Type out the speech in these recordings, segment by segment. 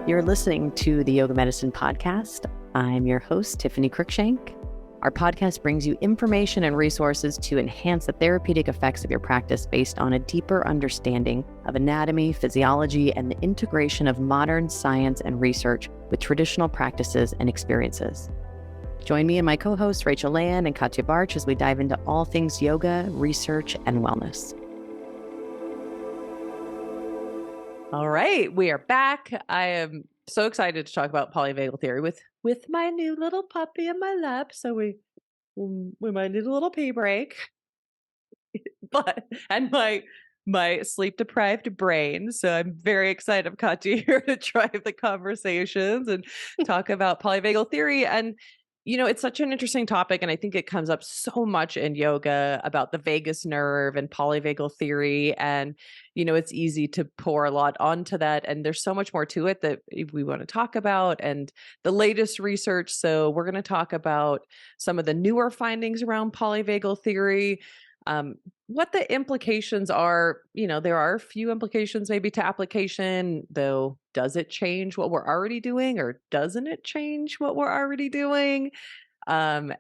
You're listening to the Yoga Medicine Podcast. I'm your host, Tiffany Cruikshank. Our podcast brings you information and resources to enhance the therapeutic effects of your practice based on a deeper understanding of anatomy, physiology, and the integration of modern science and research with traditional practices and experiences. Join me and my co-hosts, Rachel Land and Katja Bartsch, as we dive into all things yoga, research, and wellness. All right, we are back. I am so excited to talk about polyvagal theory with my new little puppy in my lap. So we might need a little pee break, and my sleep deprived brain. So I'm very excited of Katja here to drive the conversations and talk about polyvagal theory. And it's such an interesting topic, and I think it comes up so much in yoga about the vagus nerve and polyvagal theory. And, it's easy to pour a lot onto that. And there's so much more to it that we want to talk about and the latest research. So we're going to talk about some of the newer findings around polyvagal theory, what the implications are. There are a few implications maybe to application, though. Does it change what we're already doing, or doesn't it change what we're already doing? And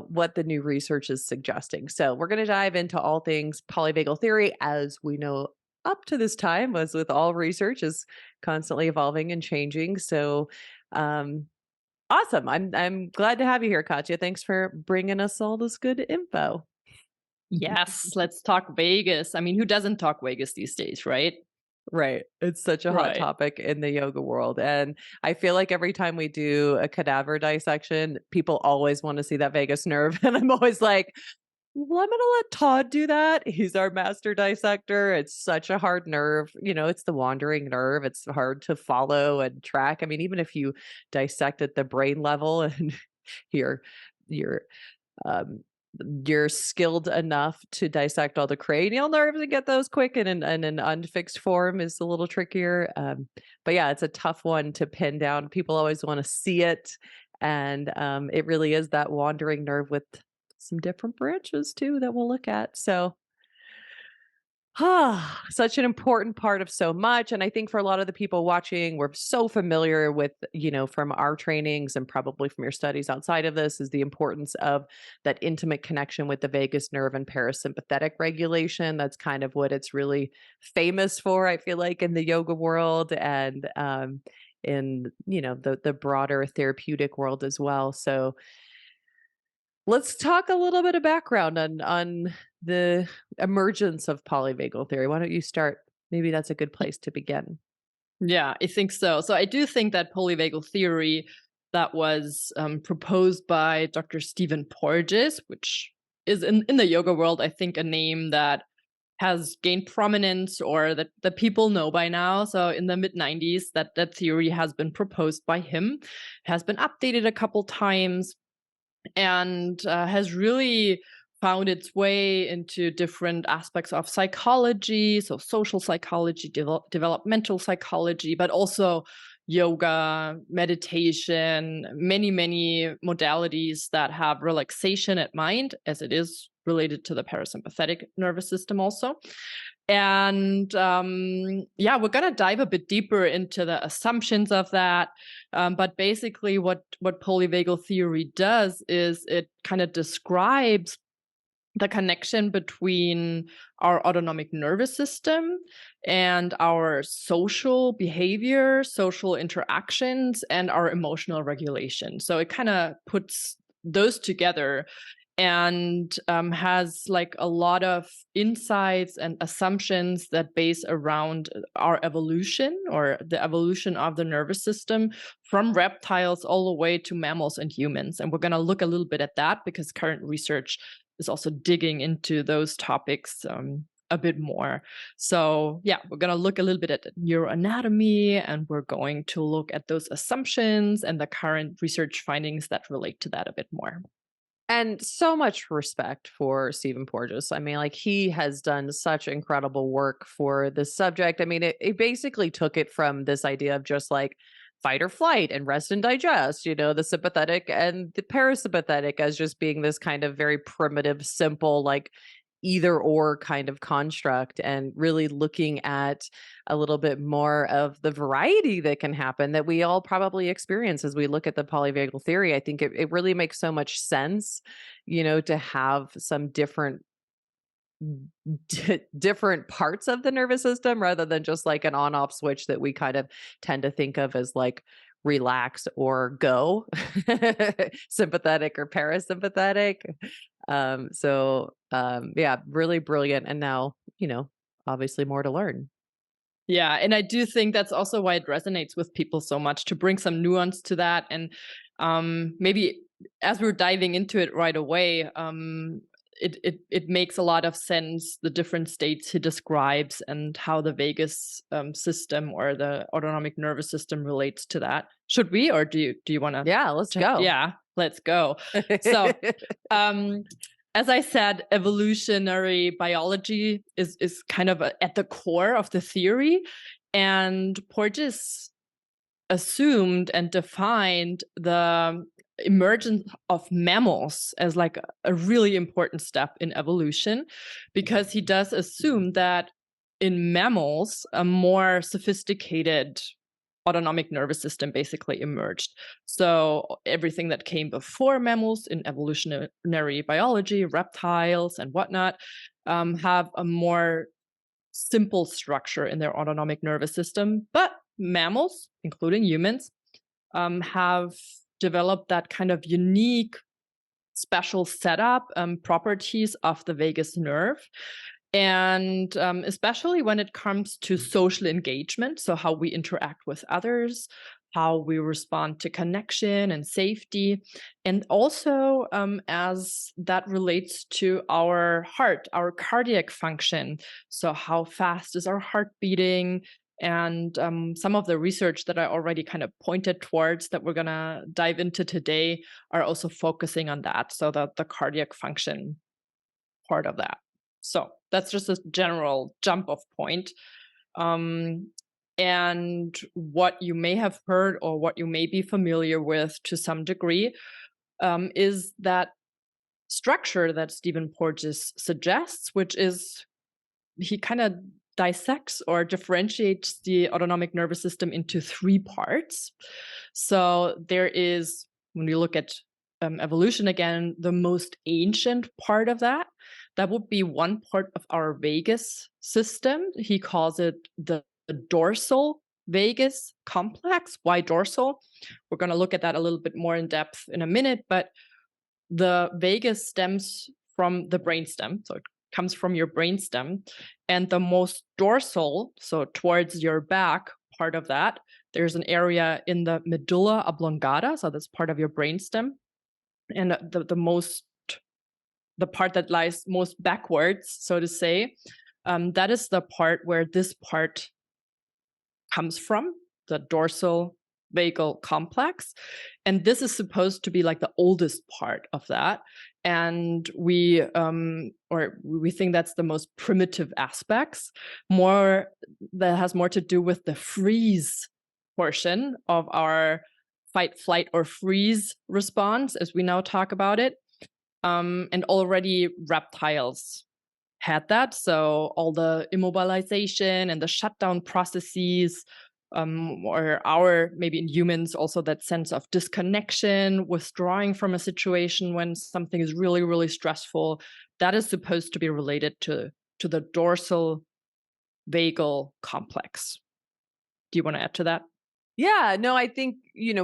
what the new research is suggesting. So we're going to dive into all things polyvagal theory. As we know, up to this time, as with all research, is constantly evolving and changing. So awesome. I'm glad to have you here, Katja. Thanks for bringing us all this good info. Yes, let's talk Vegas. I mean, who doesn't talk Vegas these days, right? Right. It's such a hot topic in the yoga world. And I feel like every time we do a cadaver dissection, people always want to see that vagus nerve. And I'm always like, well, I'm going to let Todd do that. He's our master dissector. It's such a hard nerve. It's the wandering nerve. It's hard to follow and track. I mean, even if you dissect at the brain level and you're skilled enough to dissect all the cranial nerves and get those quick and in an unfixed form is a little trickier. But yeah, it's a tough one to pin down. People always want to see it. And it really is that wandering nerve with some different branches too that we'll look at. So such an important part of so much. And I think for a lot of the people watching, we're so familiar with, from our trainings and probably from your studies outside of this, is the importance of that intimate connection with the vagus nerve and parasympathetic regulation. That's kind of what it's really famous for, I feel like, in the yoga world and in, the broader therapeutic world as well. So let's talk a little bit of background on the emergence of polyvagal theory. Why don't you start? Maybe that's a good place to begin. Yeah, I think so. So I do think that polyvagal theory that was proposed by Dr. Stephen Porges, which is in the yoga world, I think a name that has gained prominence or that people know by now. So in the mid-90s, that theory has been proposed by him, has been updated a couple times, and has really found its way into different aspects of psychology, so social psychology, developmental psychology, but also yoga, meditation, many modalities that have relaxation at mind, as it is related to the parasympathetic nervous system also. And we're going to dive a bit deeper into the assumptions of that. But basically what polyvagal theory does is it kind of describes the connection between our autonomic nervous system and our social behavior, social interactions, and our emotional regulation. So it kind of puts those together and has like a lot of insights and assumptions that base around our evolution or the evolution of the nervous system from reptiles all the way to mammals and humans. And we're going to look a little bit at that because current research is also digging into those topics a bit more. So yeah, we're going to look a little bit at the neuroanatomy, and we're going to look at those assumptions and the current research findings that relate to that a bit more. And so much respect for Stephen Porges. I mean, like, he has done such incredible work for this subject. I mean, it basically took it from this idea of just like fight or flight and rest and digest, the sympathetic and the parasympathetic as just being this kind of very primitive, simple, like either or kind of construct, and really looking at a little bit more of the variety that can happen that we all probably experience as we look at the polyvagal theory. I think it really makes so much sense, to have some different parts of the nervous system rather than just like an on-off switch that we kind of tend to think of as like relax or go, sympathetic or parasympathetic. Yeah, really brilliant. And now, obviously more to learn. Yeah, and I do think that's also why it resonates with people so much, to bring some nuance to that. And maybe as we're diving into it right away, it makes a lot of sense, the different states he describes and how the vagus system or the autonomic nervous system relates to that. Should we, or do you want to? Yeah, let's go. Yeah, let's go. So, as I said, evolutionary biology is kind of at the core of the theory, and Porges assumed and defined the emergence of mammals as like a really important step in evolution, because he does assume that in mammals a more sophisticated autonomic nervous system basically emerged. So everything that came before mammals in evolutionary biology, reptiles and whatnot, have a more simple structure in their autonomic nervous system. But mammals, including humans, have developed that kind of unique special setup, properties of the vagus nerve. And especially when it comes to social engagement, so how we interact with others, how we respond to connection and safety, and also as that relates to our heart, our cardiac function. So how fast is our heart beating? And some of the research that I already kind of pointed towards that we're going to dive into today are also focusing on that. So the cardiac function part of that. So that's just a general jump off point. And what you may have heard or what you may be familiar with to some degree is that structure that Stephen Porges suggests, which is he kind of dissects or differentiates the autonomic nervous system into three parts. So there is, when we look at evolution again, the most ancient part of that would be one part of our vagus system. He calls it the dorsal vagus complex. Why dorsal? We're going to look at that a little bit more in depth in a minute, but the vagus stems from the brainstem. So it comes from your brainstem, and the most dorsal, so towards your back part of that, there's an area in the medulla oblongata, so that's part of your brainstem, and the part that lies most backwards, so to say, that is the part where this part comes from, the dorsal vagal complex. And this is supposed to be like the oldest part of that. And we think that's the most primitive aspects. That has more to do with the freeze portion of our fight, flight, or freeze response, as we now talk about it. And already reptiles had that. So all the immobilization and the shutdown processes, or maybe in humans also that sense of disconnection, withdrawing from a situation when something is really, really stressful, that is supposed to be related to the dorsal vagal complex. Do you want to add to that? Yeah, no, I think,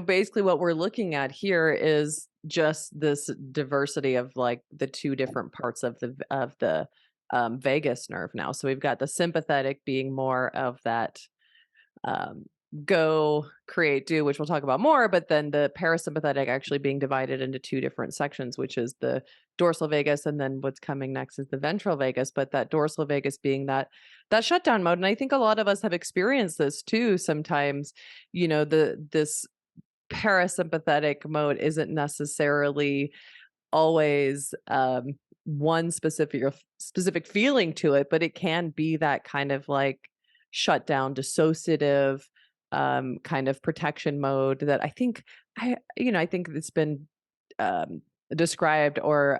basically what we're looking at here is just this diversity of like the two different parts of the vagus nerve now. So we've got the sympathetic being more of that go, create, do, which we'll talk about more, but then the parasympathetic actually being divided into two different sections, which is the dorsal vagus, and then what's coming next is the ventral vagus. But that dorsal vagus being that shutdown mode. And I think a lot of us have experienced this too sometimes. This parasympathetic mode isn't necessarily always one specific feeling to it, but it can be that kind of like shutdown, dissociative kind of protection mode that I think it's been described or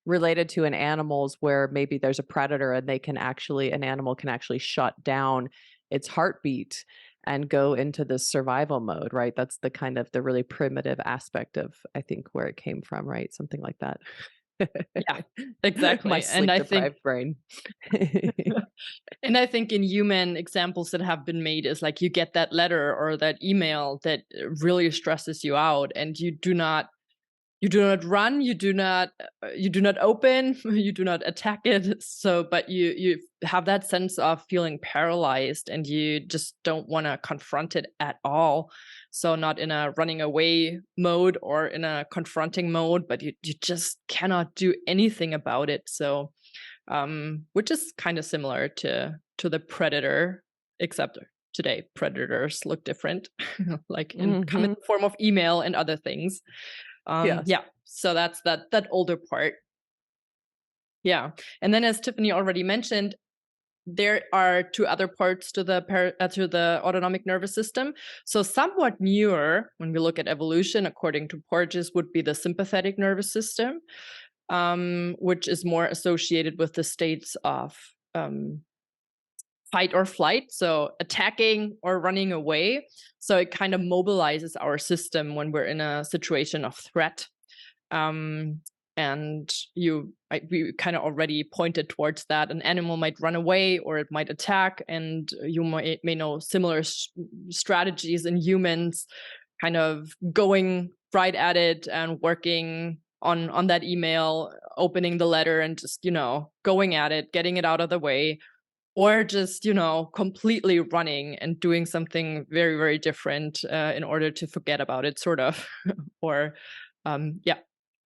related to an animal's where maybe there's a predator and an animal can actually shut down its heartbeat and go into this survival mode, right? That's the kind of the really primitive aspect of, I think, where it came from, right? Something like that. Yeah, exactly. My And I think sleep-deprived brain. And I think in human examples that have been made is like you get that letter or that email that really stresses you out, and you do not run, you do not open, you do not attack it. So, but you have that sense of feeling paralyzed, and you just don't want to confront it at all. So not in a running away mode or in a confronting mode, but you just cannot do anything about it. So which is kind of similar to the predator, except today predators look different, like come in the form of email and other things. Yes. Yeah, so that's that older part. Yeah, and then as Tiffany already mentioned, there are two other parts to the autonomic nervous system. So somewhat newer, when we look at evolution, according to Porges, would be the sympathetic nervous system, which is more associated with the states of fight or flight, so attacking or running away. So it kind of mobilizes our system when we're in a situation of threat. And we kind of already pointed towards that. An animal might run away or it might attack, and you may know similar strategies in humans, kind of going right at it and working on that email, opening the letter and just, going at it, getting it out of the way, or just, completely running and doing something very, very different in order to forget about it, sort of, or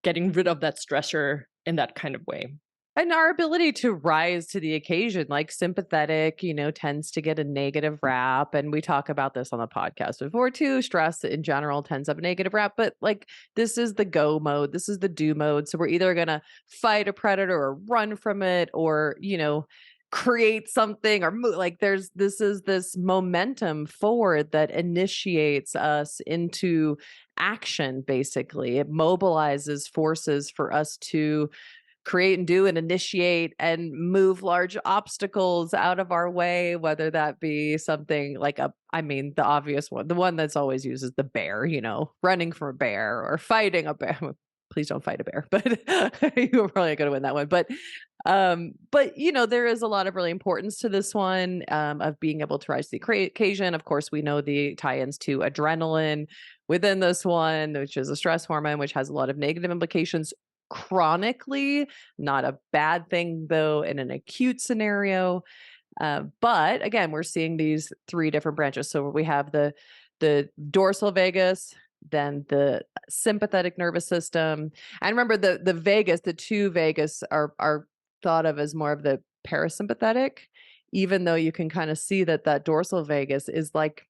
getting rid of that stressor in that kind of way. And our ability to rise to the occasion, like sympathetic, tends to get a negative rap. And we talk about this on the podcast before too. Stress in general tends to have a negative rap, but like this is the go mode. This is the do mode. So we're either going to fight a predator or run from it or, create something or move. Like this is this momentum forward that initiates us into action. Basically, it mobilizes forces for us to create and do and initiate and move large obstacles out of our way, whether that be something like the obvious one, the one that's always used is the bear, running from a bear or fighting a bear. Please don't fight a bear, but you were probably going to win that one. But there is a lot of really importance to this one, of being able to rise to the occasion. Of course, we know the tie-ins to adrenaline within this one, which is a stress hormone, which has a lot of negative implications chronically. Not a bad thing though in an acute scenario. But again, we're seeing these three different branches. So we have the dorsal vagus, then the sympathetic nervous system. And remember the vagus, the two vagus are thought of as more of the parasympathetic, even though you can kind of see that dorsal vagus is like,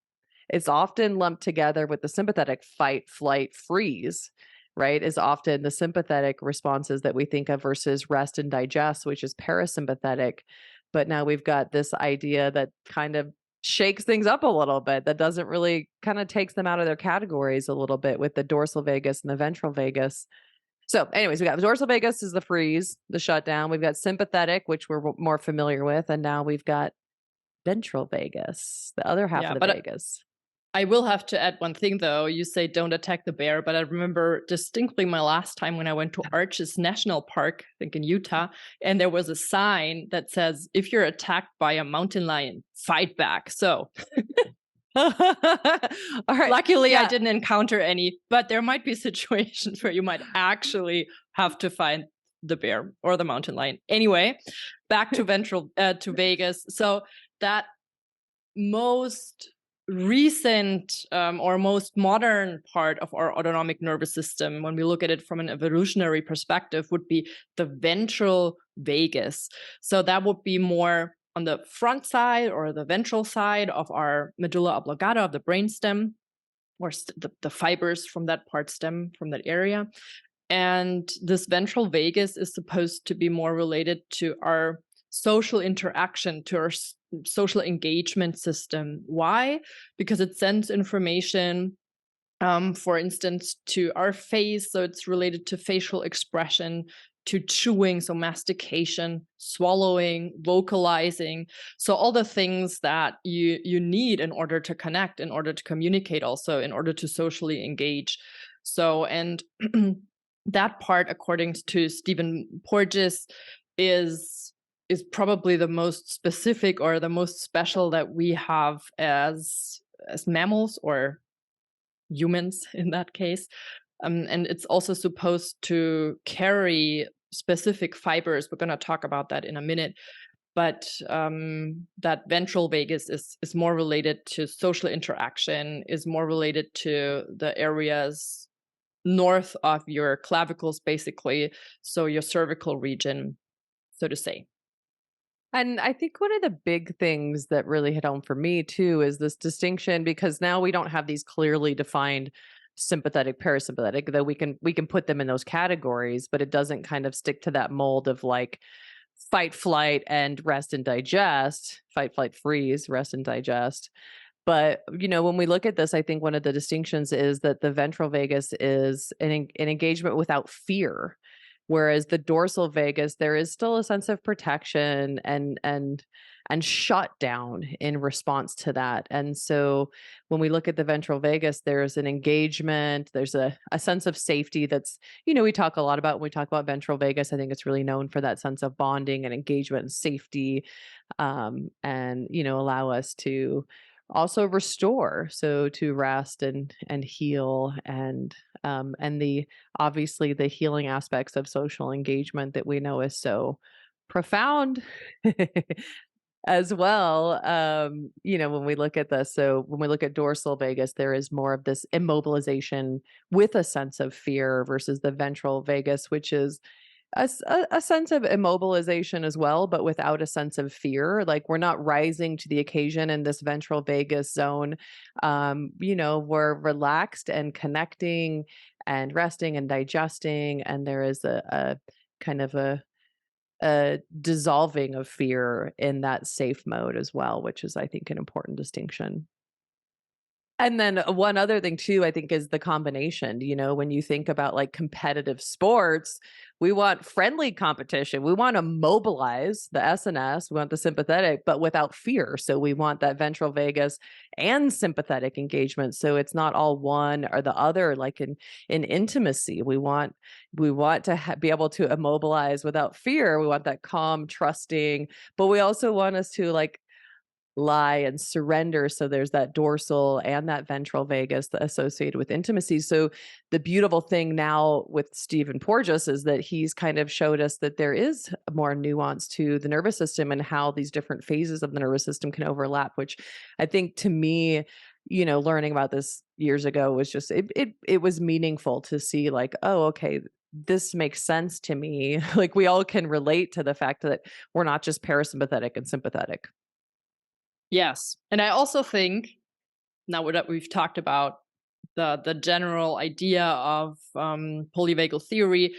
it's often lumped together with the sympathetic fight, flight, freeze, right? Is often the sympathetic responses that we think of versus rest and digest, which is parasympathetic. But now we've got this idea that kind of shakes things up a little bit, that doesn't really, kind of takes them out of their categories a little bit with the dorsal vagus and the ventral vagus. So anyways, we got the dorsal vagus is the freeze, the shutdown. We've got sympathetic, which we're more familiar with. And now we've got ventral vagus, the other half of the vagus. I will have to add one thing though. You say don't attack the bear, but I remember distinctly my last time when I went to Arches National Park, I think in Utah, and there was a sign that says, if you're attacked by a mountain lion, fight back. So all right. Luckily, I didn't encounter any, but there might be situations where you might actually have to find the bear or the mountain lion. Anyway, back to to vagus. So that most recent or most modern part of our autonomic nervous system, when we look at it from an evolutionary perspective, would be the ventral vagus. So that would be more on the front side or the ventral side of our medulla oblongata of the brainstem, or the fibers from that part stem from that area. And this ventral vagus is supposed to be more related to our social interaction, to our social engagement system. Why? Because it sends information, for instance, to our face. So it's related to facial expression, to chewing, so mastication, swallowing, vocalizing. So all the things that you need in order to connect, in order to communicate, also in order to socially engage. So, and that part, according to Stephen Porges, is probably the most specific or the most special that we have as mammals or humans in that case. And it's also supposed to carry specific fibers. We're going to talk about that in a minute. But that ventral vagus is more related to social interaction, is more related to the areas north of your clavicles, basically. So your cervical region, so to say. And I think one of the big things that really hit home for me too is this distinction, because now we don't have these clearly defined sympathetic, parasympathetic, though we can put them in those categories, but it doesn't kind of stick to that mold of like fight, flight, and rest and digest, fight, flight, freeze, rest and digest. But, you know, when we look at this, I think one of the distinctions is that the ventral vagus is an engagement without fear. Whereas the dorsal vagus, there is still a sense of protection and shutdown in response to that. And so when we look at the ventral vagus, there's an engagement, there's a sense of safety that's, you know, we talk a lot about when we talk about ventral vagus. I think it's really known for that sense of bonding and engagement and safety, and, you know, allow us to also restore, so to rest and heal, and the obviously the healing aspects of social engagement that we know is so profound as well. You know, when we look at this, so when we look at dorsal vagus, there is more of this immobilization with a sense of fear versus the ventral vagus, which is a sense of immobilization as well, but without a sense of fear. Like we're not rising to the occasion in this ventral vagus zone. You know, we're relaxed and connecting and resting and digesting. And there is a kind of a dissolving of fear in that safe mode as well, which is, I think, an important distinction. And then one other thing too, I think, is the combination. You know, when you think about like competitive sports, we want friendly competition. We want to mobilize the SNS, we want the sympathetic, but without fear. So we want that ventral vagus and sympathetic engagement. So it's not all one or the other, like in intimacy. We want to be able to immobilize without fear. We want that calm, trusting, but we also want us to like lie and surrender. So there's that dorsal and that ventral vagus associated with intimacy. So the beautiful thing now with Stephen Porges is that he's kind of showed us that there is more nuance to the nervous system and how these different phases of the nervous system can overlap, which I think, to me, you know, learning about this years ago was just, it was meaningful to see like, oh, okay, this makes sense to me. Like we all can relate to the fact that we're not just parasympathetic and sympathetic. Yes. And I also think, now that we've talked about the general idea of polyvagal theory,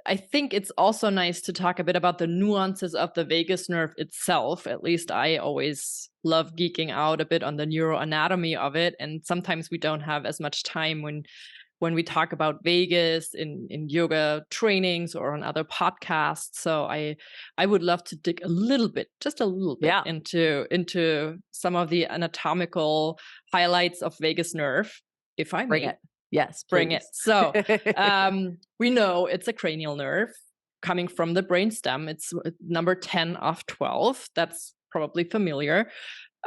I think it's also nice to talk a bit about the nuances of the vagus nerve itself. At least I always love geeking out a bit on the neuroanatomy of it. And sometimes we don't have as much time when we talk about vagus in yoga trainings or on other podcasts. So I would love to dig a little bit, just a little bit, into some of the anatomical highlights of vagus nerve, if I may. Bring it. Yes, bring it. So we know it's a cranial nerve coming from the brainstem. It's number 10 of 12. That's probably familiar.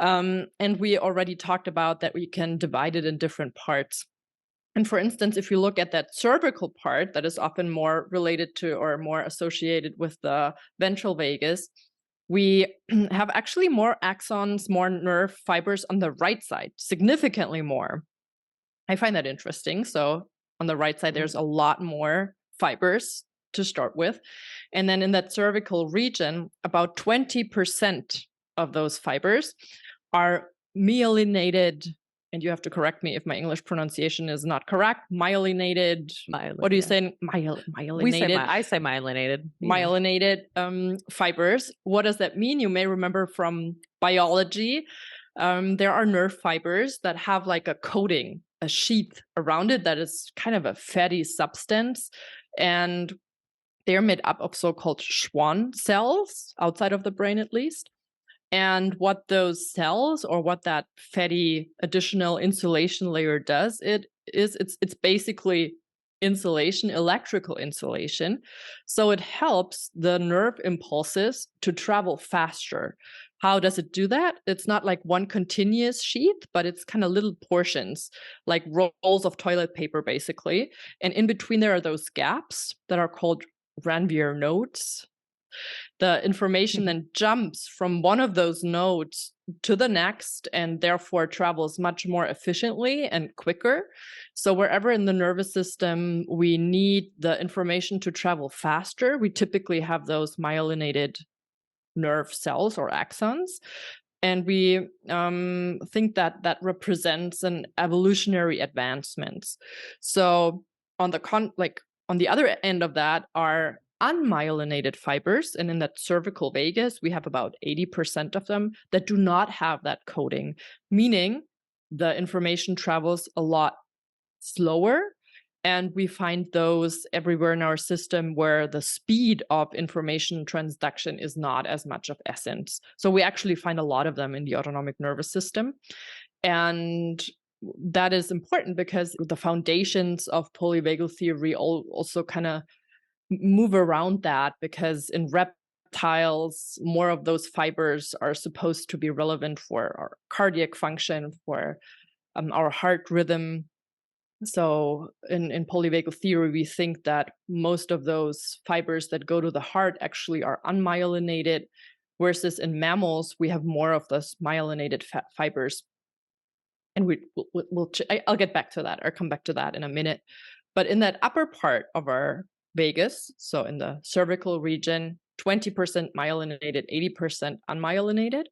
And we already talked about that we can divide it in different parts. And for instance, if you look at that cervical part that is often more related to or more associated with the ventral vagus, we have actually more axons, more nerve fibers on the right side, significantly more. I find that interesting. So on the right side, there's a lot more fibers to start with. And then in that cervical region, about 20% of those fibers are myelinated. And you have to correct me if my English pronunciation is not correct. Myelinated. What do you say? Myelinated. I say myelinated. Myelinated fibers. What does that mean? You may remember from biology. There are nerve fibers that have like a coating, a sheath around it that is kind of a fatty substance. And they're made up of so-called Schwann cells, outside of the brain at least. And what those cells, or what that fatty additional insulation layer does, it's basically insulation, electrical insulation. So it helps the nerve impulses to travel faster. How does it do that? It's not like one continuous sheath, but it's kind of little portions, like rolls of toilet paper, basically. And in between there are those gaps that are called Ranvier nodes. The information then jumps from one of those nodes to the next, and therefore travels much more efficiently and quicker. So wherever in the nervous system we need the information to travel faster, we typically have those myelinated nerve cells or axons. And we think that that represents an evolutionary advancement. So on the other end of that are unmyelinated fibers, and in that cervical vagus we have about 80% of them that do not have that coating, meaning the information travels a lot slower, and we find those everywhere in our system where the speed of information transduction is not as much of essence. So we actually find a lot of them in the autonomic nervous system, and that is important because the foundations of polyvagal theory also kind of move around that, because in reptiles, more of those fibers are supposed to be relevant for our cardiac function, for our heart rhythm. So in polyvagal theory, we think that most of those fibers that go to the heart actually are unmyelinated, versus in mammals, we have more of those myelinated fibers. And I'll get back to that, or come back to that in a minute. But in that upper part of our vagus, so in the cervical region, 20% myelinated, 80% unmyelinated.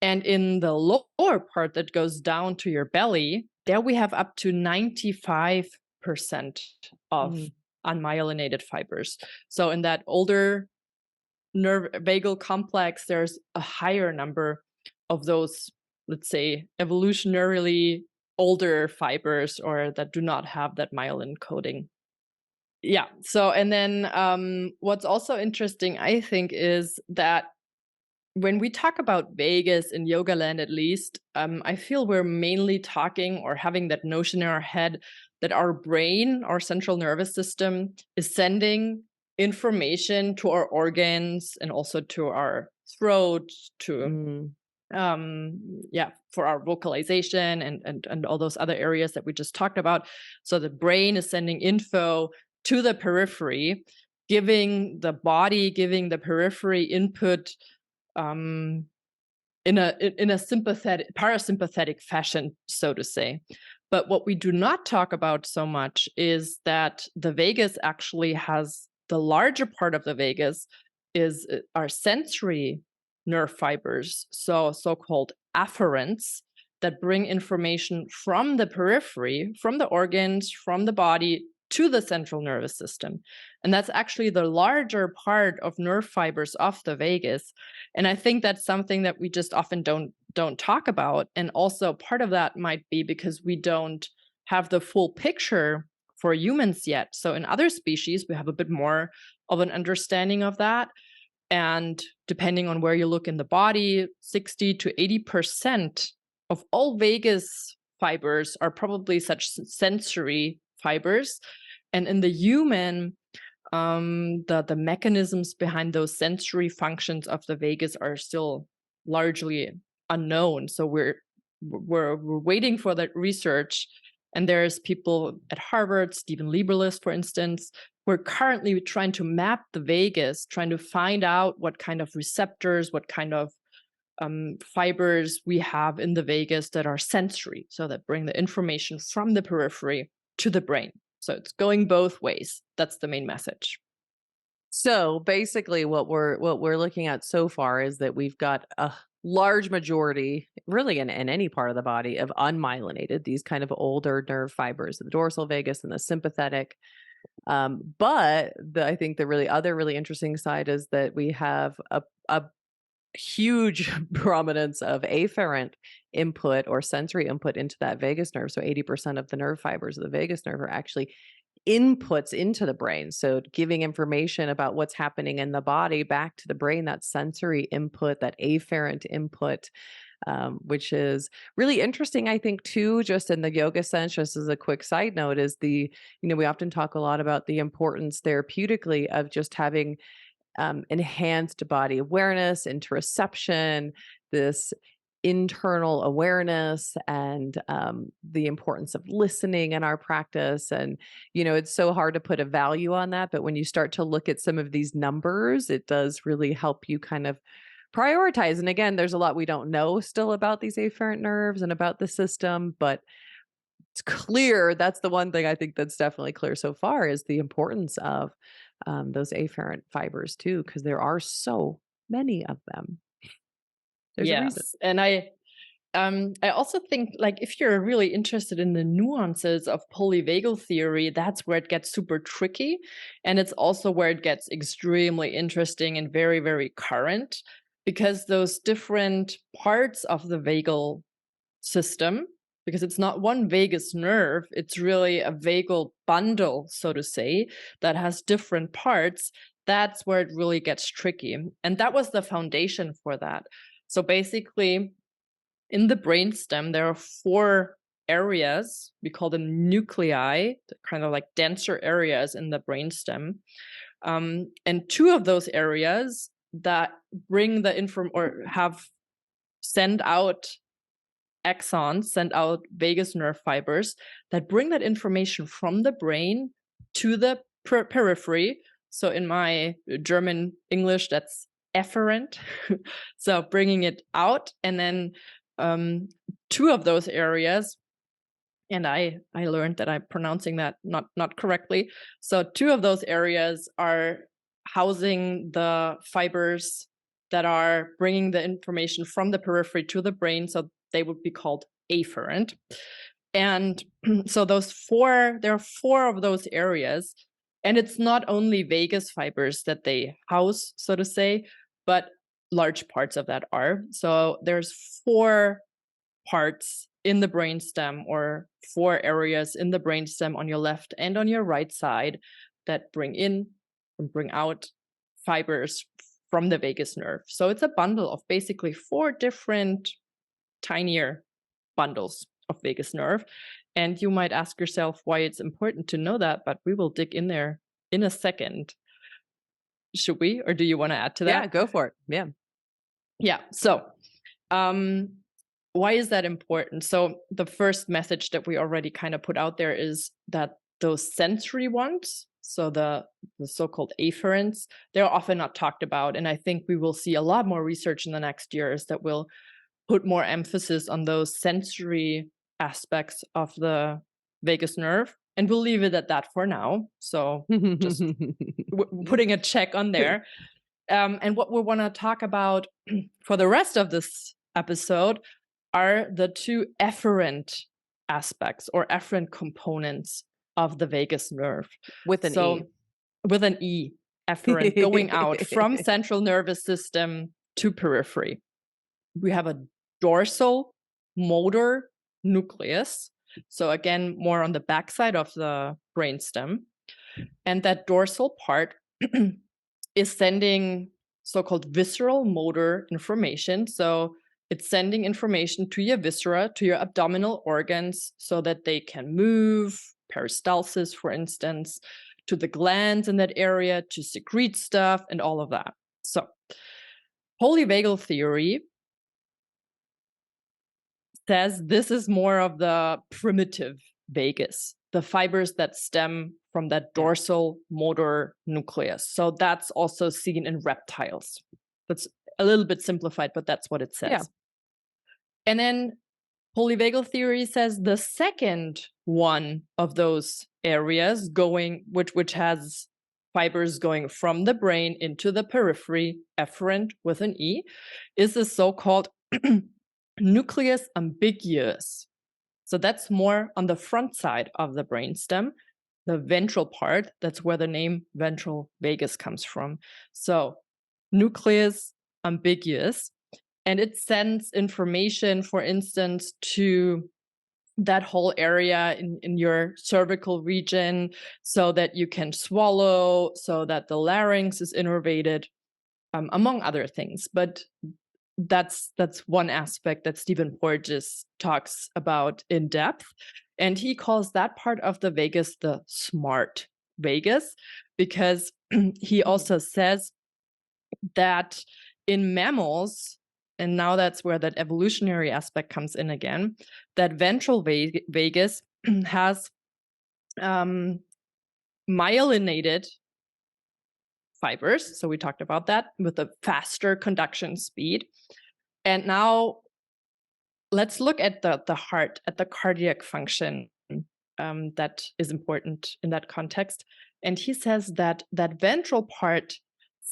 And in the lower part that goes down to your belly, there we have up to 95% of unmyelinated fibers. So in that older nerve vagal complex, there's a higher number of those, let's say, evolutionarily older fibers, or that do not have that myelin coating. Yeah. So, and then what's also interesting, I think, is that when we talk about vagus in yoga land, at least, I feel we're mainly talking or having that notion in our head that our brain, our central nervous system, is sending information to our organs and also to our throat, to for our vocalization and all those other areas that we just talked about. So the brain is sending info to the periphery, giving the periphery input in a sympathetic, parasympathetic fashion, so to say. But what we do not talk about so much is that the vagus actually has, the larger part of the vagus is our sensory nerve fibers, so-called afferents, that bring information from the periphery, from the organs, from the body, to the central nervous system. And that's actually the larger part of nerve fibers of the vagus. And I think that's something that we just often don't talk about. And also part of that might be because we don't have the full picture for humans yet. So in other species, we have a bit more of an understanding of that. And depending on where you look in the body, 60 to 80% of all vagus fibers are probably such sensory fibers. And in the human, the mechanisms behind those sensory functions of the vagus are still largely unknown. So we're waiting for that research. And there's people at Harvard, Stephen Lieberlist, for instance, we're currently trying to map the vagus, trying to find out what kind of receptors, what kind of fibers we have in the vagus that are sensory, so that bring the information from the periphery to the brain. So it's going both ways. That's the main message. So basically what we're looking at so far is that we've got a large majority, really in any part of the body, of unmyelinated, these kind of older nerve fibers, the dorsal vagus and the sympathetic. But I think the really interesting side is that we have a huge prominence of afferent input or sensory input into that vagus nerve. So 80% of the nerve fibers of the vagus nerve are actually inputs into the brain. So giving information about what's happening in the body back to the brain, that sensory input, that afferent input, which is really interesting, I think, too, just in the yoga sense, just as a quick side note, is we often talk a lot about the importance therapeutically of just having enhanced body awareness, interoception, this internal awareness, and the importance of listening in our practice. And, it's so hard to put a value on that. But when you start to look at some of these numbers, it does really help you kind of prioritize. And again, there's a lot we don't know still about these afferent nerves and about the system, but it's clear. That's the one thing I think that's definitely clear so far, is the importance of those afferent fibers too, because there are so many of them. There's a reason. And I also think, like, if you're really interested in the nuances of polyvagal theory, that's where it gets super tricky. And it's also where it gets extremely interesting and very, very current, because those different parts of the vagal system, because it's not one vagus nerve, it's really a vagal bundle, so to say, that has different parts. That's where it really gets tricky. And that was the foundation for that. So basically, in the brainstem, there are 4 areas. We call them nuclei, kind of like denser areas in the brainstem. And 2 of those areas that bring the send out axons, send out vagus nerve fibers that bring that information from the brain to the periphery. So in my German English, that's efferent. So bringing it out, and then 2 of those areas, and I learned that I'm pronouncing that not correctly. So 2 of those areas are housing the fibers that are bringing the information from the periphery to the brain. So they would be called afferent. And so there are 4 of those areas. And it's not only vagus fibers that they house, so to say, but large parts of that are. So there's 4 parts in the brainstem, or 4 areas in the brainstem on your left and on your right side, that bring in and bring out fibers from the vagus nerve. So it's a bundle of basically 4 different tinier bundles of vagus nerve. And you might ask yourself why it's important to know that, but we will dig in there in a second. Should we, or do you want to add to that? Yeah, go for it. Yeah. So why is that important? So the first message that we already kind of put out there is that those sensory ones, so the so-called afferents, they're often not talked about. And I think we will see a lot more research in the next years that will put more emphasis on those sensory aspects of the vagus nerve. And we'll leave it at that for now. So just putting a check on there. And what we want to talk about for the rest of this episode are the 2 efferent aspects, or efferent components of the vagus nerve. With an E. With an E, efferent, going out from central nervous system to periphery. We have a dorsal motor nucleus. So again, more on the backside of the brainstem. And that dorsal part is sending so-called visceral motor information. So it's sending information to your viscera, to your abdominal organs, so that they can move, peristalsis, for instance, to the glands in that area to secrete stuff and all of that. So polyvagal theory says this is more of the primitive vagus, the fibers that stem from that dorsal motor nucleus. So that's also seen in reptiles. That's a little bit simplified, but that's what it says. Yeah. And then polyvagal theory says the second one of those areas which has fibers going from the brain into the periphery, efferent with an E, is the so-called nucleus ambiguus. So that's more on the front side of the brainstem, the ventral part. That's where the name ventral vagus comes from. So nucleus ambiguus, and it sends information, for instance, to that whole area in your cervical region so that you can swallow, so that the larynx is innervated, among other things. But that's one aspect that Stephen Porges talks about in depth. And he calls that part of the vagus the smart vagus, because he also says that in mammals, and now that's where that evolutionary aspect comes in again, that ventral vagus has myelinated fibers. So we talked about that with a faster conduction speed. And now let's look at the heart, at the cardiac function that is important in that context. And he says that that ventral part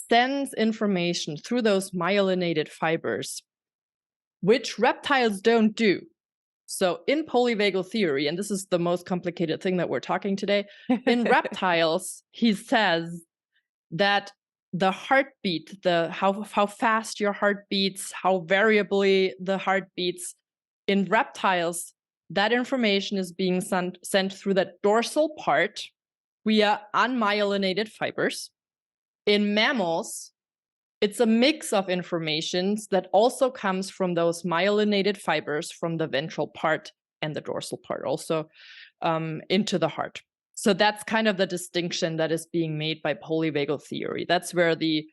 sends information through those myelinated fibers, which reptiles don't do. So in polyvagal theory, and this is the most complicated thing that we're talking today, in reptiles, he says that the heartbeat, how fast your heart beats, how variably the heart beats, in reptiles, that information is being sent through that dorsal part via unmyelinated fibers. In mammals, it's a mix of informations that also comes from those myelinated fibers from the ventral part and the dorsal part also into the heart. So that's kind of the distinction that is being made by polyvagal theory. That's where the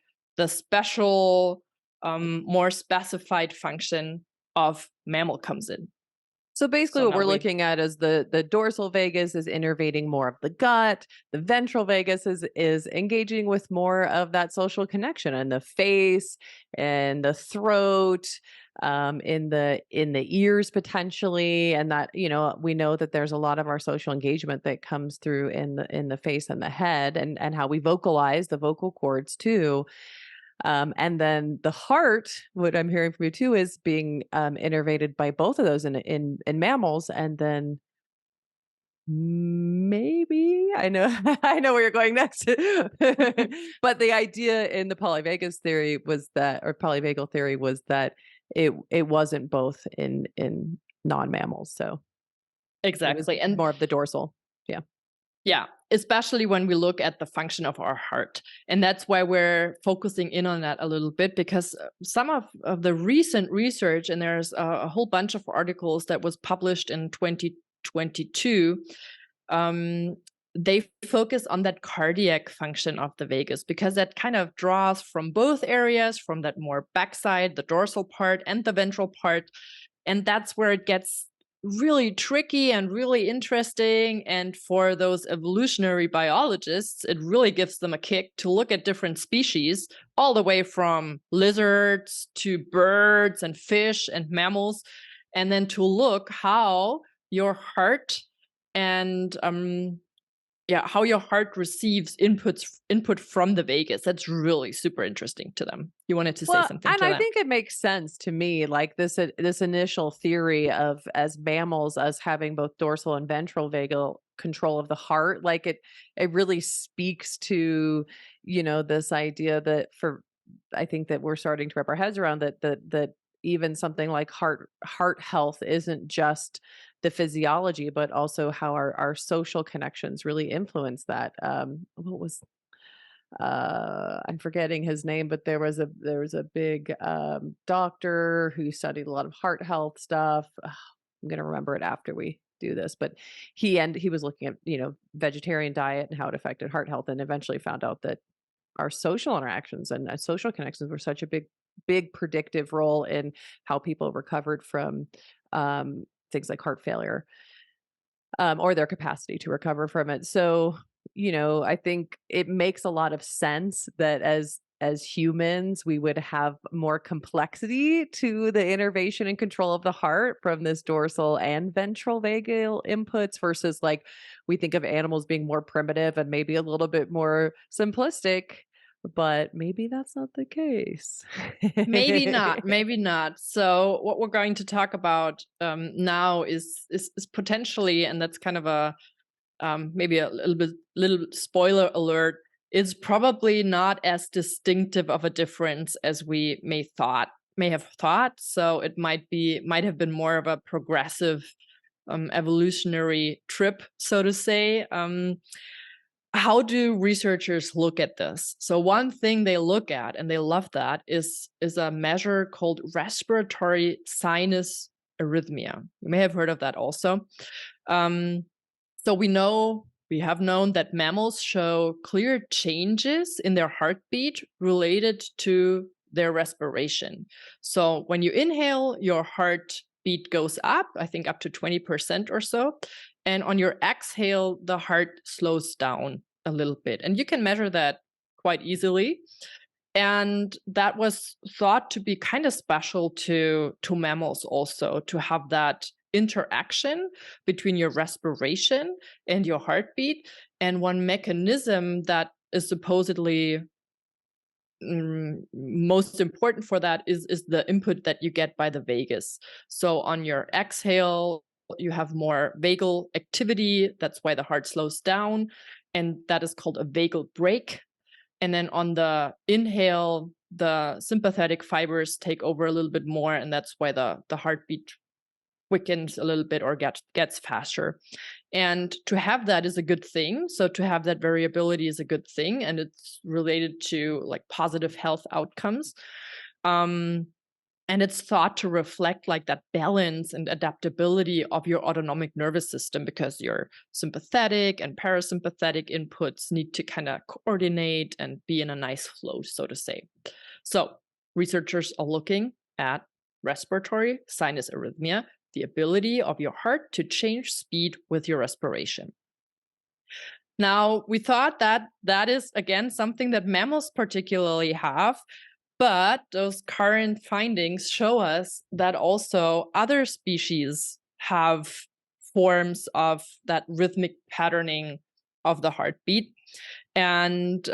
special, more specified function of mammal comes in. So basically what we're looking at is the dorsal vagus is innervating more of the gut. The ventral vagus is engaging with more of that social connection in the face and the throat, in the ears potentially. And that, we know that there's a lot of our social engagement that comes through in the face and the head, and how we vocalize the vocal cords too. And then the heart, what I'm hearing from you too, is being innervated by both of those in mammals. And then maybe I know where you're going next. But the idea in the polyvagal theory was that it wasn't both in non-mammals. So exactly, and more of the dorsal. Yeah, especially when we look at the function of our heart. And that's why we're focusing in on that a little bit, because some of the recent research, and there's a whole bunch of articles that was published in 2022, they focus on that cardiac function of the vagus, because that kind of draws from both areas, from that more backside, the dorsal part and the ventral part. And that's where it gets really tricky and really interesting. And for those evolutionary biologists, it really gives them a kick to look at different species, all the way from lizards to birds and fish and mammals, and then to look how your heart and how your heart receives input from the vagus. That's really super interesting to them. You wanted to say something. And I think it makes sense to me, like this initial theory of, as mammals, us having both dorsal and ventral vagal control of the heart. Like it really speaks to, this idea that I think that we're starting to wrap our heads around that even something like heart health isn't just the physiology, but also how our social connections really influence that. I'm forgetting his name, but there was a big doctor who studied a lot of heart health stuff. I'm going to remember it after we do this, but he was looking at, vegetarian diet and how it affected heart health, and eventually found out that our social interactions and social connections were such a big predictive role in how people recovered from things like heart failure, or their capacity to recover from it. So, I think it makes a lot of sense that as humans, we would have more complexity to the innervation and control of the heart from this dorsal and ventral vagal inputs, versus like we think of animals being more primitive and maybe a little bit more simplistic. But maybe that's not the case. Maybe not. So what we're going to talk about now is potentially, and that's kind of a maybe a little spoiler alert, is probably not as distinctive of a difference as we may have thought. So it might have been more of a progressive evolutionary trip, so to say. How do researchers look at this? So one thing they look at, and they love that, is a measure called respiratory sinus arrhythmia. You may have heard of that also. So we have known that mammals show clear changes in their heartbeat related to their respiration. So when you inhale, your heartbeat goes up, I think up to 20% or so. And on your exhale, the heart slows down a little bit. And you can measure that quite easily. And that was thought to be kind of special to mammals also, to have that interaction between your respiration and your heartbeat. And one mechanism that is supposedly most important for that is the input that you get by the vagus. So on your exhale, you have more vagal activity. That's why the heart slows down. And that is called a vagal brake. And then on the inhale, the sympathetic fibers take over a little bit more. And that's why the heartbeat quickens a little bit or gets faster. And to have that is a good thing. So to have that variability is a good thing. And it's related to like positive health outcomes. And it's thought to reflect like that balance and adaptability of your autonomic nervous system, because your sympathetic and parasympathetic inputs need to kind of coordinate and be in a nice flow, so to say. So researchers are looking at respiratory sinus arrhythmia, the ability of your heart to change speed with your respiration. Now, we thought that that is, again, something that mammals particularly have. But those current findings show us that also other species have forms of that rhythmic patterning of the heartbeat. And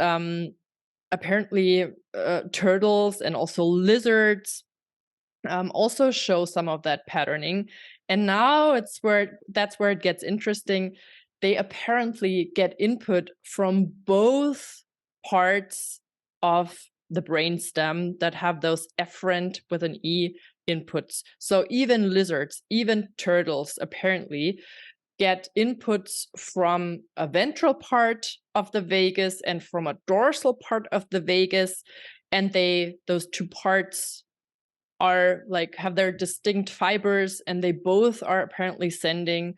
apparently turtles and also lizards also show some of that patterning. And now that's where it gets interesting. They apparently get input from both parts of the brainstem that have those efferent with an E inputs. So even lizards, even turtles apparently get inputs from a ventral part of the vagus and from a dorsal part of the vagus. And those two parts are like have their distinct fibers, and they both are apparently sending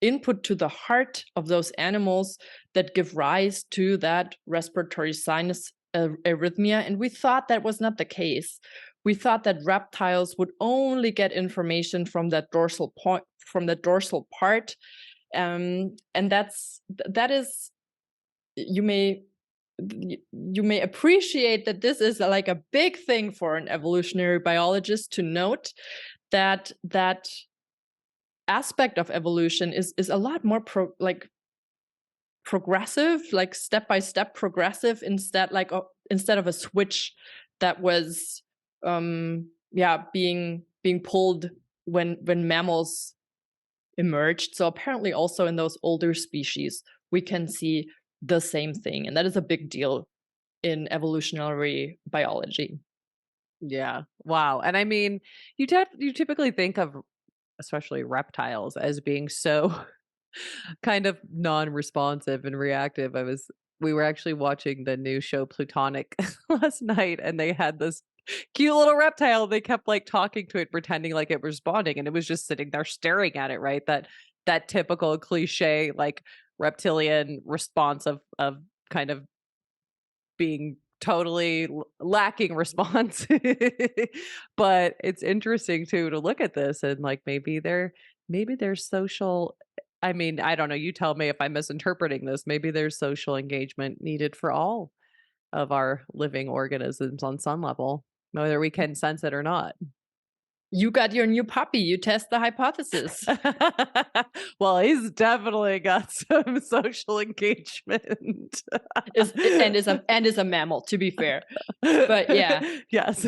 input to the heart of those animals that give rise to that respiratory sinus arrhythmia. And we thought that was not the case. We thought that reptiles would only get information from that dorsal part, and that is you may appreciate that this is like a big thing for an evolutionary biologist to note, that aspect of evolution is a lot more progressive, like step-by-step progressive, instead of a switch that was being pulled when mammals emerged. So apparently also in those older species we can see the same thing, and that is a big deal in evolutionary biology. Yeah. Wow. And I mean, you typically think of especially reptiles as being so kind of non-responsive and reactive. We were actually watching the new show Plutonic last night, and they had this cute little reptile. They kept like talking to it, pretending like it was responding, and it was just sitting there staring at it, right? That typical cliche like reptilian response of kind of being totally lacking response. But it's interesting too to look at this and like maybe their social, I mean, I don't know, you tell me if I'm misinterpreting this. Maybe there's social engagement needed for all of our living organisms on some level, whether we can sense it or not. You got your new puppy. You test the hypothesis. Well, he's definitely got some social engagement. is a mammal, to be fair. But yeah. Yes.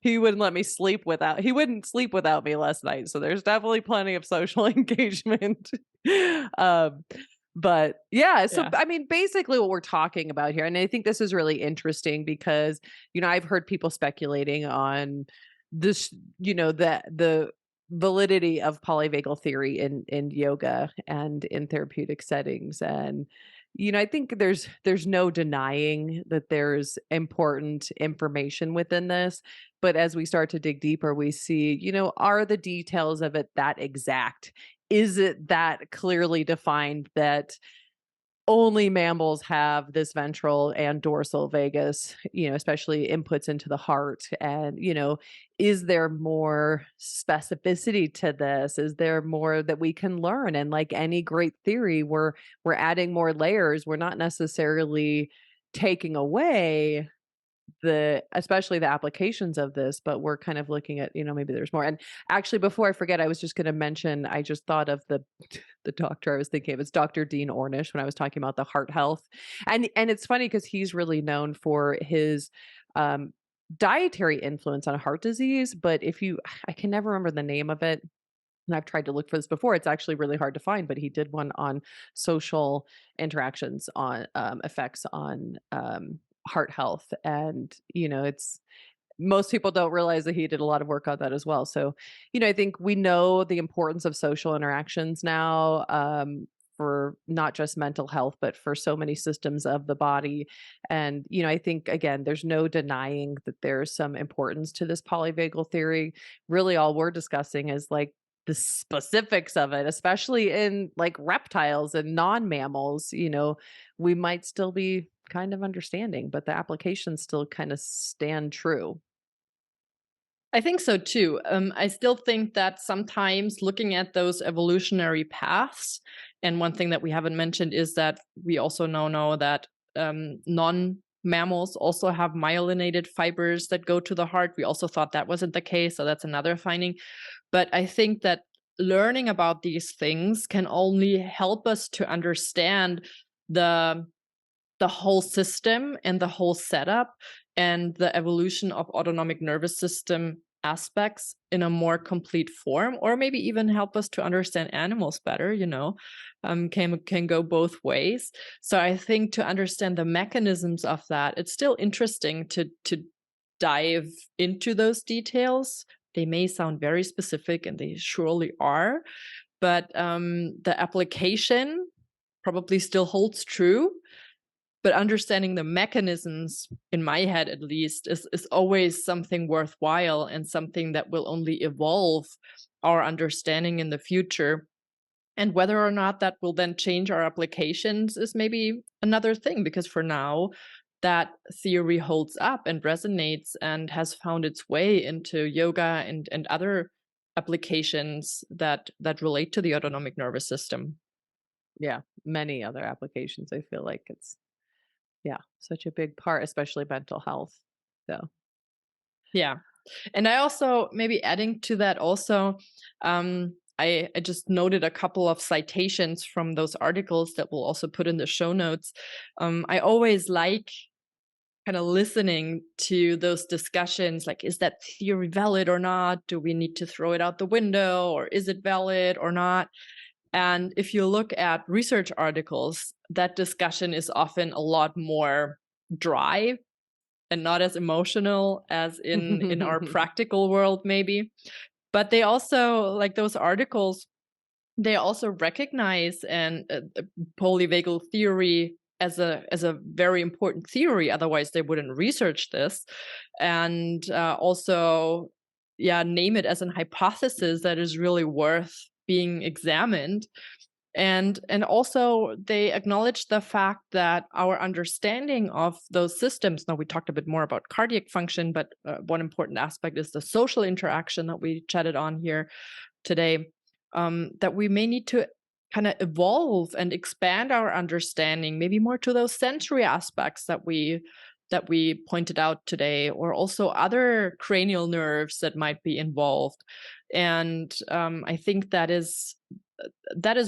He wouldn't sleep without me last night. So there's definitely plenty of social engagement. But yeah, so I mean, basically what we're talking about here, and I think this is really interesting because, I've heard people speculating on this, the validity of polyvagal theory in yoga and in therapeutic settings. And I think there's no denying that there's important information within this, but as we start to dig deeper, we see, are the details of it that exact? Is it that clearly defined that only mammals have this ventral and dorsal vagus, especially inputs into the heart? And, is there more specificity to this? Is there more that we can learn? And like any great theory, we're adding more layers. We're not necessarily taking away especially the applications of this, but we're kind of looking at, maybe there's more. And actually, before I forget, I was just going to mention, I just thought of the doctor I was thinking of. It's Dr. Dean Ornish, when I was talking about the heart health. And it's funny because he's really known for his dietary influence on heart disease. But I can never remember the name of it. And I've tried to look for this before. It's actually really hard to find, but he did one on social interactions on effects on heart health. And, it's most people don't realize that he did a lot of work on that as well. So, I think we know the importance of social interactions now, for not just mental health, but for so many systems of the body. And, I think, again, there's no denying that there's some importance to this polyvagal theory. Really, all we're discussing is like the specifics of it, especially in like reptiles and non-mammals. We might still be kind of understanding, but the applications still kind of stand true. I think so too. I still think that sometimes looking at those evolutionary paths, and one thing that we haven't mentioned is that we also now know that non-mammals also have myelinated fibers that go to the heart. We also thought that wasn't the case, so that's another finding. But I think that learning about these things can only help us to understand the whole system and the whole setup and the evolution of autonomic nervous system aspects in a more complete form, or maybe even help us to understand animals better, can go both ways. So I think to understand the mechanisms of that, it's still interesting to dive into those details. They may sound very specific, and they surely are, but the application probably still holds true. But understanding the mechanisms, in my head at least, is always something worthwhile and something that will only evolve our understanding in the future. And whether or not that will then change our applications is maybe another thing, because for now, that theory holds up and resonates and has found its way into yoga and other applications that relate to the autonomic nervous system. Yeah, many other applications. I feel like it's such a big part, especially mental health. So yeah. And I also, maybe adding to that also, I just noted a couple of citations from those articles that we'll also put in the show notes. I always like kind of listening to those discussions, like, is that theory valid or not? Do we need to throw it out the window, or is it valid or not? And if you look at research articles, that discussion is often a lot more dry and not as emotional as in our practical world, maybe. But they also, like those articles, they also recognize and polyvagal theory as a very important theory. Otherwise, they wouldn't research this, and also, name it as an hypothesis that is really worth being examined. And also they acknowledge the fact that our understanding of those systems, now we talked a bit more about cardiac function, but one important aspect is the social interaction that we chatted on here today, that we may need to kind of evolve and expand our understanding, maybe more to those sensory aspects that we pointed out today, or also other cranial nerves that might be involved. And I think that is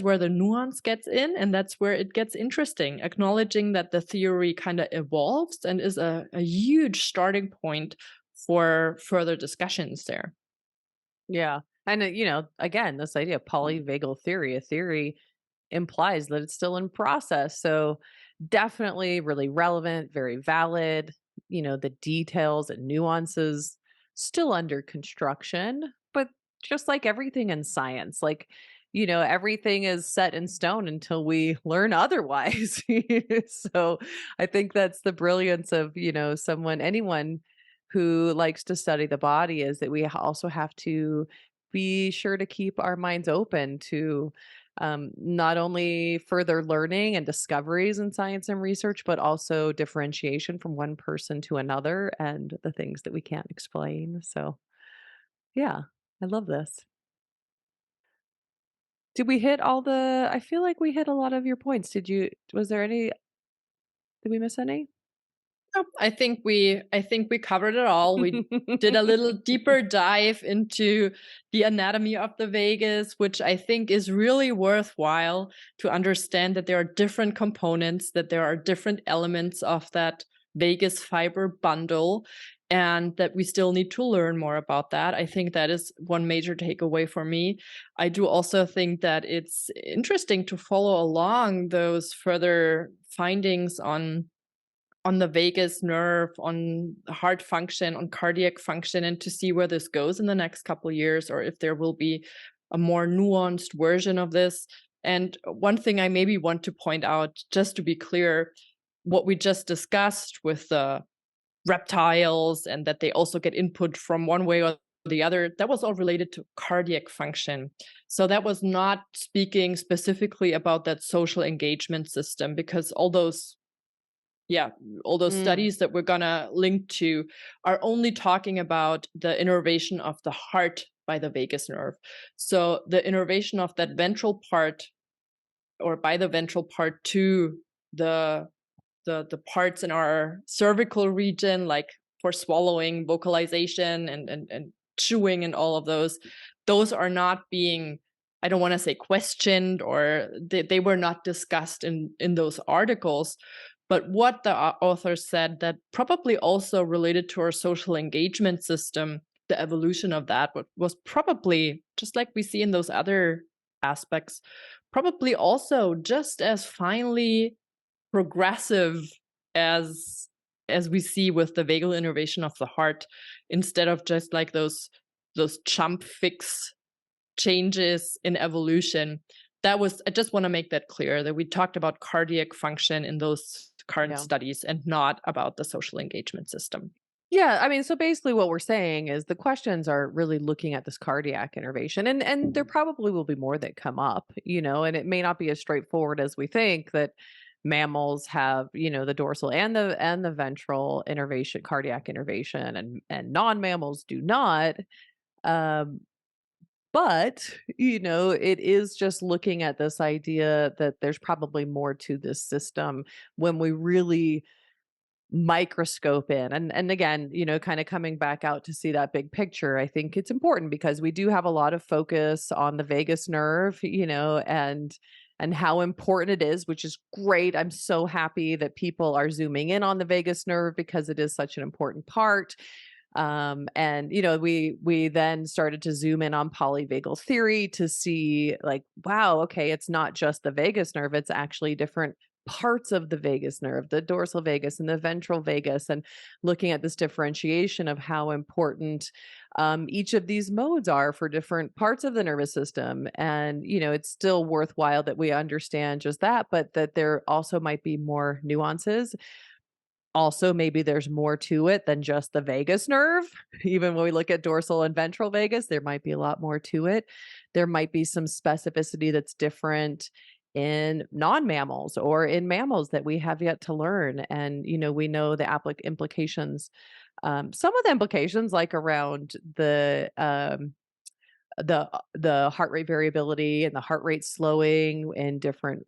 where the nuance gets in, and that's where it gets interesting, acknowledging that the theory kind of evolves and is a huge starting point for further discussions there. Yeah. And, again, this idea of polyvagal theory, a theory implies that it's still in process. So definitely really relevant, very valid. The details and nuances still under construction, but just like everything in science, like, everything is set in stone until we learn otherwise. So I think that's the brilliance of, anyone who likes to study the body, is that we also have to be sure to keep our minds open to not only further learning and discoveries in science and research, but also differentiation from one person to another and the things that we can't explain. So, yeah, I love this. Did we hit all the I feel like we hit a lot of your points. Was there any did we miss any? No, I think we covered it all. We did a little deeper dive into the anatomy of the vagus, which I think is really worthwhile to understand that there are different components, that there are different elements of that vagus fiber bundle, and that we still need to learn more about that. I think that is one major takeaway for me. I do also think that it's interesting to follow along those further findings on the vagus nerve, on heart function, on cardiac function, and to see where this goes in the next couple of years, or if there will be a more nuanced version of this. And one thing I maybe want to point out, just to be clear, what we just discussed with the reptiles and that they also get input from one way or the other, that was all related to cardiac function. So that was not speaking specifically about that social engagement system, because all those Mm, studies that we're gonna link to are only talking about the innervation of the heart by the vagus nerve. So the innervation of that ventral part, or by the ventral part, to the the parts in our cervical region, like for swallowing, vocalization, and chewing, and all of those are not being, I don't want to say questioned, or they were not discussed in those articles. But what the authors said, that probably also related to our social engagement system, the evolution of that was probably, just like we see in those other aspects, probably also just as finely progressive as we see with the vagal innervation of the heart, instead of just like those chump fix changes in evolution. That was, I just want to make that clear, that we talked about cardiac function in those current yeah. studies and not about the social engagement system. Yeah, I mean, so basically what we're saying is the questions are really looking at this cardiac innervation, and there probably will be more that come up, and it may not be as straightforward as we think that mammals have, the dorsal and the ventral innervation, cardiac innervation, and non-mammals do not. Um, but, it is just looking at this idea that there's probably more to this system when we really microscope in, and again, kind of coming back out to see that big picture. I think it's important because we do have a lot of focus on the vagus nerve, and how important it is, which is great. I'm so happy that people are zooming in on the vagus nerve because it is such an important part. And we then started to zoom in on polyvagal theory to see, like, wow, okay, it's not just the vagus nerve, it's actually different parts of the vagus nerve, the dorsal vagus and the ventral vagus, and looking at this differentiation of how important each of these modes are for different parts of the nervous system. And, it's still worthwhile that we understand just that, but that there also might be more nuances. Also, maybe there's more to it than just the vagus nerve. Even when we look at dorsal and ventral vagus, there might be a lot more to it. There might be some specificity that's different in non-mammals or in mammals that we have yet to learn. And, we know the implications, some of the implications, like around the heart rate variability and the heart rate slowing in different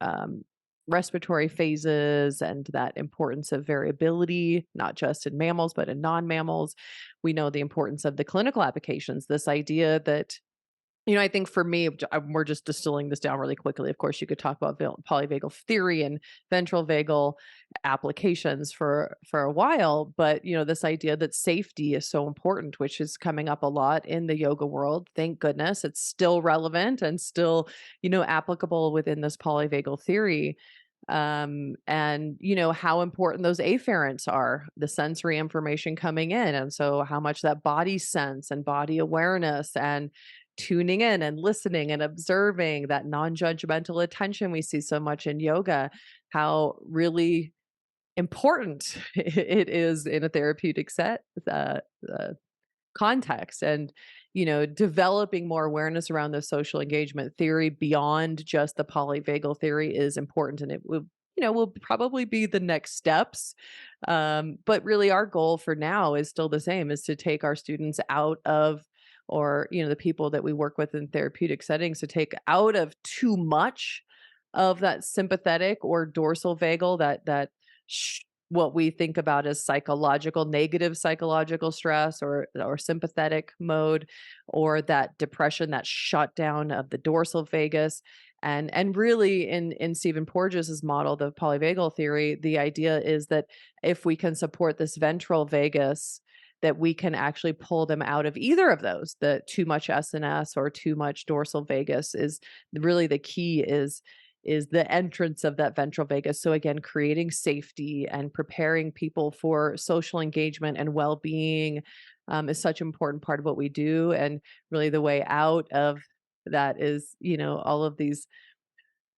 respiratory phases, and that importance of variability, not just in mammals, but in non-mammals. We know the importance of the clinical applications, this idea that, I think for me, we're just distilling this down really quickly. Of course, you could talk about polyvagal theory and ventral vagal applications for a while, but this idea that safety is so important, which is coming up a lot in the yoga world. Thank goodness it's still relevant and still, applicable within this polyvagal theory. And how important those afferents are, the sensory information coming in, and so how much that body sense and body awareness, and tuning in and listening and observing, that non-judgmental attention we see so much in yoga, how really important it is in a therapeutic context. And, developing more awareness around the social engagement theory beyond just the polyvagal theory is important. And it will probably be the next steps. But really our goal for now is still the same, is to take our students out of, or, the people that we work with in therapeutic settings, to take out of too much of that sympathetic or dorsal vagal, that what we think about as negative psychological stress, or sympathetic mode, or that depression, that shutdown of the dorsal vagus. And really in Stephen Porges' model, the polyvagal theory, the idea is that if we can support this ventral vagus, that we can actually pull them out of either of those. The too much SNS or too much dorsal vagus is really the key, is the entrance of that ventral vagus. So again, creating safety and preparing people for social engagement and well-being is such an important part of what we do. And really the way out of that is, all of these,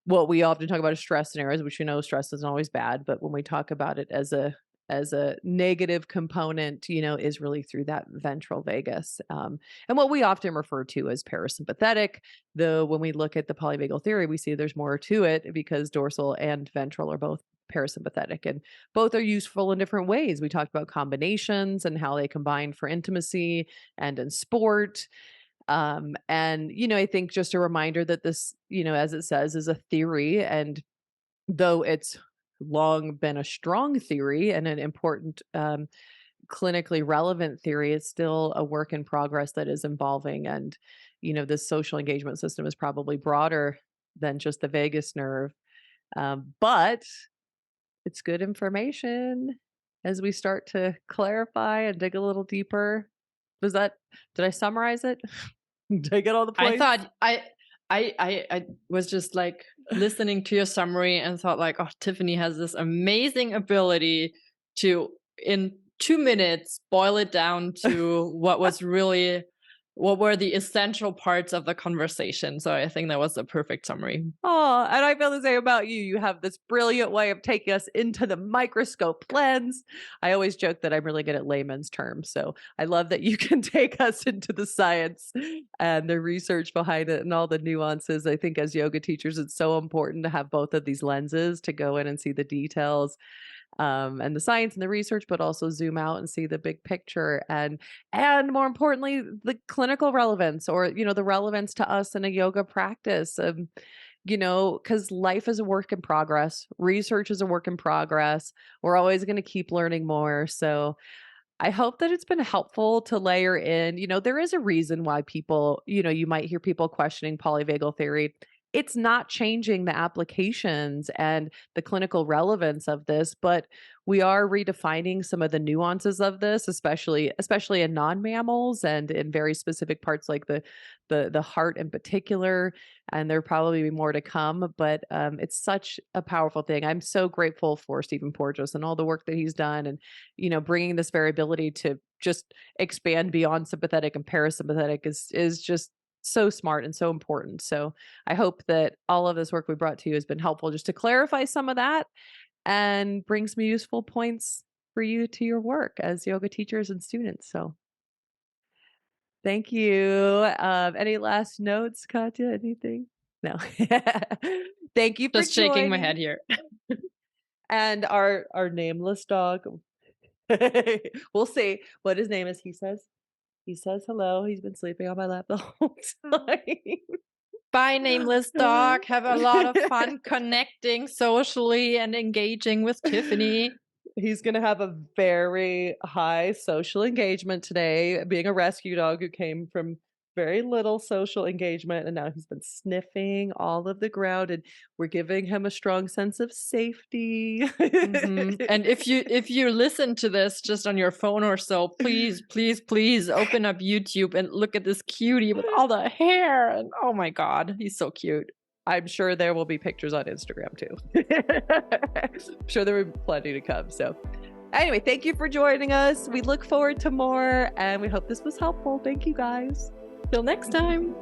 what we often talk about as stress scenarios, which stress isn't always bad, but when we talk about it as a negative component, is really through that ventral vagus. And what we often refer to as parasympathetic, though when we look at the polyvagal theory, we see there's more to it, because dorsal and ventral are both parasympathetic, and both are useful in different ways. We talked about combinations and how they combine for intimacy and in sport. And, I think just a reminder that this, as it says, is a theory. And though it's long been a strong theory and an important clinically relevant theory, it's still a work in progress that is evolving. And this social engagement system is probably broader than just the vagus nerve, but it's good information as we start to clarify and dig a little deeper. Did I summarize it? Did I get all the points? I thought I was just like listening to your summary and thought like, oh, Tiffany has this amazing ability to, in 2 minutes, boil it down to what were the essential parts of the conversation. So I think that was a perfect summary. Oh, and I feel the same about you. You have this brilliant way of taking us into the microscope lens. I always joke that I'm really good at layman's terms. So I love that you can take us into the science and the research behind it and all the nuances. I think as yoga teachers, it's so important to have both of these lenses to go in and see the details. And the science and the research, but also zoom out and see the big picture, and more importantly, the clinical relevance, or, the relevance to us in a yoga practice. Because life is a work in progress. Research is a work in progress. We're always going to keep learning more. So I hope that it's been helpful to layer in, there is a reason why people, you might hear people questioning polyvagal theory. It's not changing the applications and the clinical relevance of this, but we are redefining some of the nuances of this, especially in non-mammals and in very specific parts like the heart in particular. And there'll probably be more to come, but it's such a powerful thing. I'm so grateful for Stephen Porges and all the work that he's done, and bringing this variability to just expand beyond sympathetic and parasympathetic is just so smart and so important. So I hope that all of this work we brought to you has been helpful, just to clarify some of that and bring some useful points for you to your work as yoga teachers and students. So thank you. Any last notes, Katja? Anything? No. Thank you for just shaking my head here. And our nameless dog. We'll see what his name is. He says hello. He's been sleeping on my lap the whole time. Bye, nameless dog. Have a lot of fun connecting socially and engaging with Tiffany. He's going to have a very high social engagement today, being a rescue dog who came from very little social engagement, and now he's been sniffing all of the ground, and we're giving him a strong sense of safety. Mm-hmm. And if you listen to this just on your phone or so, please open up YouTube and look at this cutie with all the hair, and oh my god, he's so cute. I'm sure there will be pictures on Instagram too. I'm sure there will be plenty to come. So anyway, thank you for joining us. We look forward to more, and we hope this was helpful. Thank you, guys. Till next time.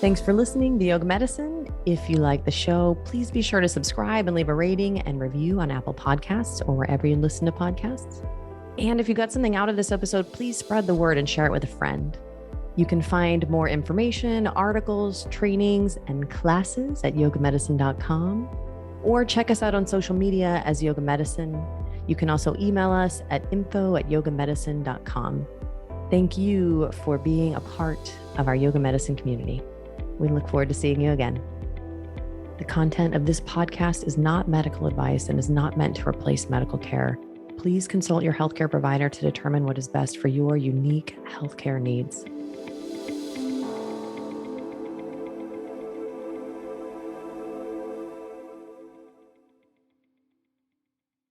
Thanks for listening to Yoga Medicine. If you like the show, please be sure to subscribe and leave a rating and review on Apple Podcasts or wherever you listen to podcasts. And if you got something out of this episode, please spread the word and share it with a friend. You can find more information, articles, trainings, and classes at yogamedicine.com, or check us out on social media as Yoga Medicine. You can also email us at info@yogamedicine.com. Thank you for being a part of our Yoga Medicine community. We look forward to seeing you again. The content of this podcast is not medical advice and is not meant to replace medical care. Please consult your healthcare provider to determine what is best for your unique healthcare needs.